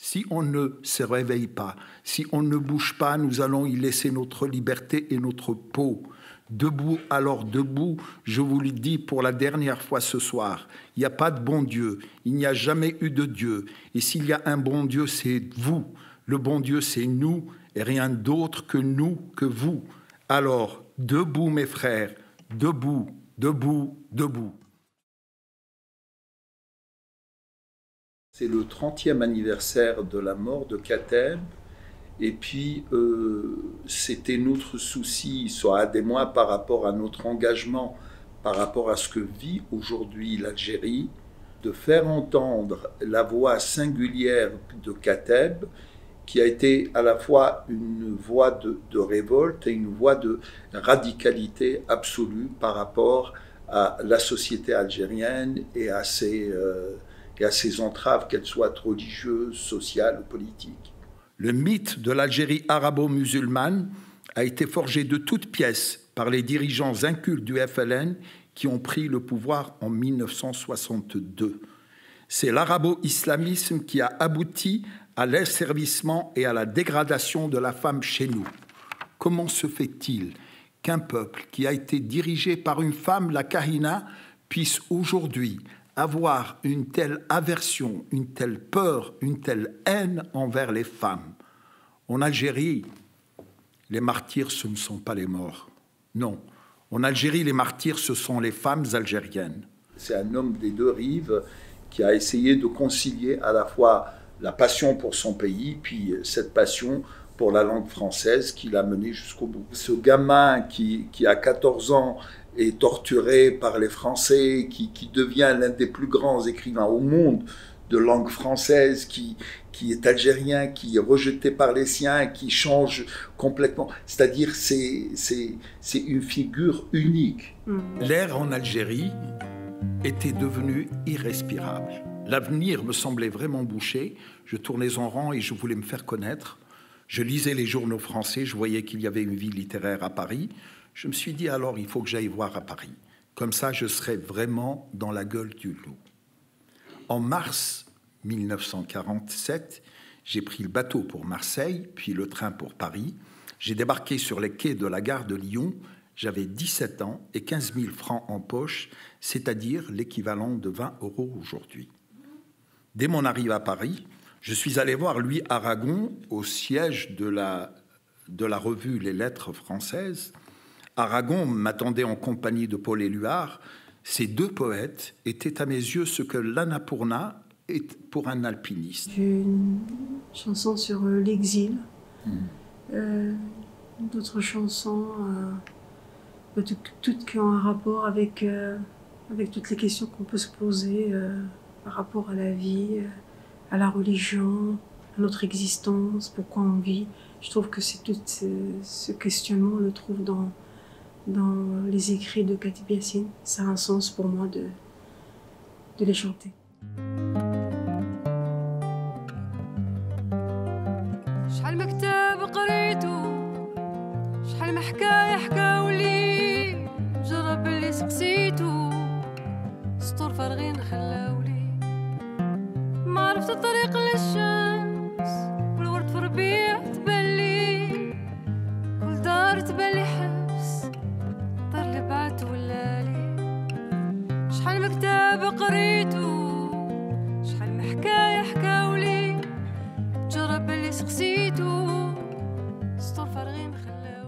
Si on ne se réveille pas, si on ne bouge pas, nous allons y laisser notre liberté et notre peau. Debout, alors debout, je vous le dis pour la dernière fois ce soir, il n'y a pas de bon Dieu, il n'y a jamais eu de Dieu. Et s'il y a un bon Dieu, c'est vous. Le bon Dieu, c'est nous, et rien d'autre que nous, que vous. Alors, debout mes frères, debout, debout, debout. C'est le 30e anniversaire de la mort de Kateb. Et puis, c'était notre souci, Soad et moi, par rapport à notre engagement, par rapport à ce que vit aujourd'hui l'Algérie, de faire entendre la voix singulière de Kateb, qui a été à la fois une voix de révolte et une voix de radicalité absolue par rapport à la société algérienne et à ses entraves, qu'elles soient religieuses, sociales ou politiques. Le mythe de l'Algérie arabo-musulmane a été forgé de toutes pièces par les dirigeants incultes du FLN qui ont pris le pouvoir en 1962. C'est l'arabo-islamisme qui a abouti à l'asservissement et à la dégradation de la femme chez nous. Comment se fait-il qu'un peuple qui a été dirigé par une femme, la Kahina, puisse aujourd'hui avoir une telle aversion, une telle peur, une telle haine envers les femmes? En Algérie, les martyrs, ce ne sont pas les morts. Non. En Algérie, les martyrs, ce sont les femmes algériennes. C'est un homme des deux rives qui a essayé de concilier à la fois la passion pour son pays, puis cette passion pour la langue française qui l'a mené jusqu'au bout. Ce gamin qui a 14 ans est torturé par les Français, qui devient l'un des plus grands écrivains au monde de langue française, qui est algérien, qui est rejeté par les siens, qui change complètement. C'est-à-dire, c'est une figure unique. L'air en Algérie était devenu irrespirable. L'avenir me semblait vraiment bouché. Je tournais en rond et je voulais me faire connaître. Je lisais les journaux français, je voyais qu'il y avait une vie littéraire à Paris. Je me suis dit, alors, il faut que j'aille voir à Paris. Comme ça, je serai vraiment dans la gueule du loup. En mars 1947, j'ai pris le bateau pour Marseille, puis le train pour Paris. J'ai débarqué sur les quais de la gare de Lyon. J'avais 17 ans et 15 000 francs en poche, c'est-à-dire l'équivalent de 20 € aujourd'hui. Dès mon arrivée à Paris, je suis allé voir Louis Aragon au siège de la revue Les Lettres françaises. Aragon m'attendait en compagnie de Paul Éluard. Ces deux poètes étaient à mes yeux ce que l'Annapurna est pour un alpiniste. J'ai une chanson sur l'exil, d'autres chansons, toutes qui ont un rapport avec toutes les questions qu'on peut se poser par rapport à la vie, à la religion, à notre existence, pourquoi on vit. Je trouve que c'est tout ce questionnement, on le trouve dans les écrits de Katib Yassine. Ça a un sens pour moi de les chanter. شحال ما كتاب قريتو شحال ما حكاية حكاولي جرب اللي سقسيتو سطور فارغين خلاولي ما عرفت الطريق للشمس والورد في ربيع تبلي كل دار تبلي حبس دار اللي بعت ولالي شحال ما كتاب قريتو شحال ما حكاية حكاولي جرب اللي سقسيتو سطور فارغين خلاولي